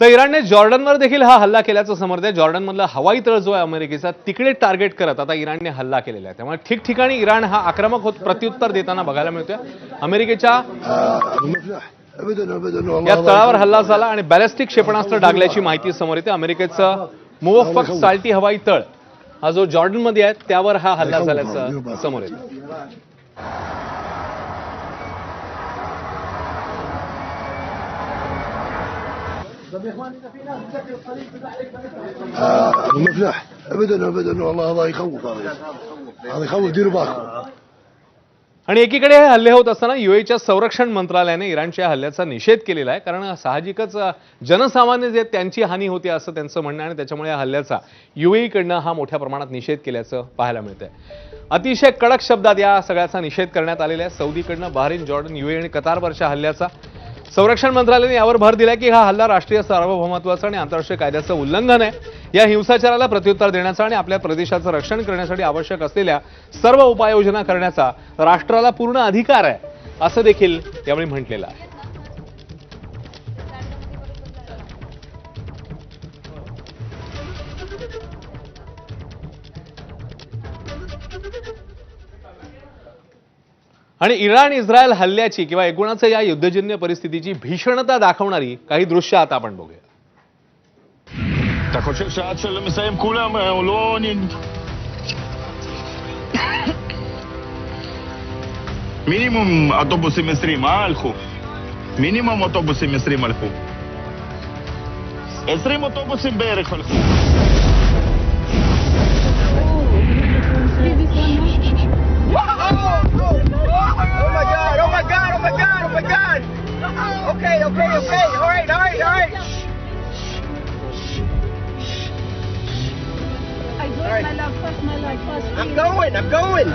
तर इराणने जॉर्डनवर देखील हा हल्ला केल्याचं समजतंय। जॉर्डनमधला हवाई तळ जो आहे अमेरिकेचा तिकडे टार्गेट करत आता इराणने हल्ला केलेला आहे। त्यामुळे ठिकठिकाणी इराण हा आक्रमक होत प्रत्युत्तर देताना बघायला मिळतोय। अमेरिकेच्या या तळावर हल्ला झाला आणि बॅलिस्टिक क्षेपणास्त्र डागल्याची माहिती समोर येते। अमेरिकेचं मुवफ्फक साल्टी हवाई तळ हा जो जॉर्डनमध्ये आहे त्यावर हा हल्ला झाल्याचं समोर येतं। مفلح ابدا ابدا والله هذا يخوف هذا يخوف ديروا بالكم। आणि एकीकडे हे हल्ले होत असताना यूएईच्या संरक्षण मंत्रालयाने इराणच्या हल्ल्याचा निषेध केलेला आहे। कारण साहजिकच जनसामान्य जे त्यांची हानी होते असं त्यांचं म्हणणं आहे आणि त्याच्यामुळे या हल्ल्याचा यूएईकडनं हा मोठ्या प्रमाणात निषेध केल्याचं पाहायला मिळतंय। अतिशय कडक शब्दात या सगळ्याचा निषेध करण्यात आलेला आहे। सौदीकडनं बहरीन, जॉर्डन, यूएई आणि कतारवरच्या हल्ल्याचा संरक्षण मंत्रालयाने यावर भर दिला की हा हल्ला राष्ट्रीय सार्वभौमत्वाचं आणि आंतरराष्ट्रीय कायद्याचं उल्लंघन आहे। या हिंसाचाराला प्रत्युत्तर देण्याचा आणि आपल्या प्रदेशाचं रक्षण करण्यासाठी आवश्यक असलेल्या सर्व उपाययोजना करण्याचा राष्ट्राला पूर्ण अधिकार आहे असं देखील यावेळी म्हटलेलं आहे। आणि इराण इस्रायल हल्ल्याची किंवा एकूणच या युद्धजन्य परिस्थितीची भीषणता दाखवणारी काही दृश्य आता आपण बघूया। אתה חושב שעד שלא מסיים כולם הוא לא מינימום אוטובוסים 20 הלכו מינימום אוטובוסים 20 הלכו 20 אוטובוסים בערך הלכו Okay. All right. I do it, my love, first. I'm going.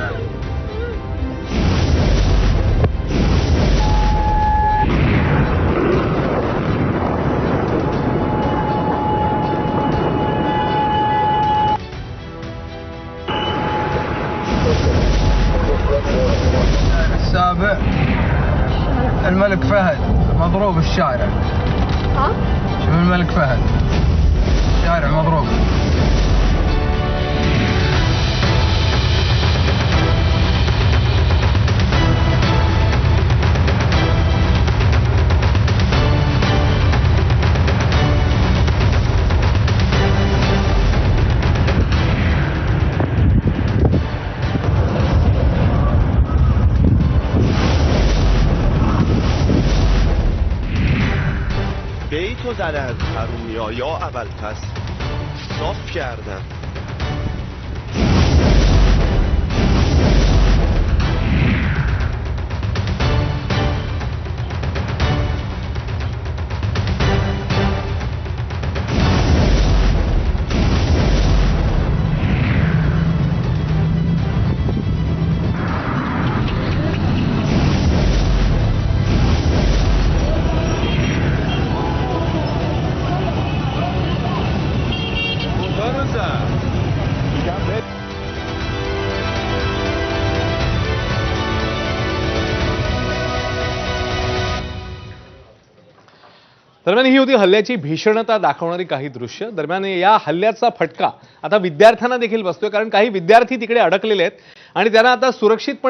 السابع الملك فهد مضروب الشارع. ها؟ شوف الملك فهد الشارع مضروب. بیتو زدن حرومیا یا اول پس صاف کردن दरम्यान ही होती हल्ल्याची भीषणता दाखवणारी काही दृश्य। दरम्यान या हल्ल्याचा फटका आता विद्यार्थ्यांना देखील बसतोय, कारण काही विद्यार्थी तिकडे अडकलेले आहेत आणि त्यांना आता सुरक्षितपणे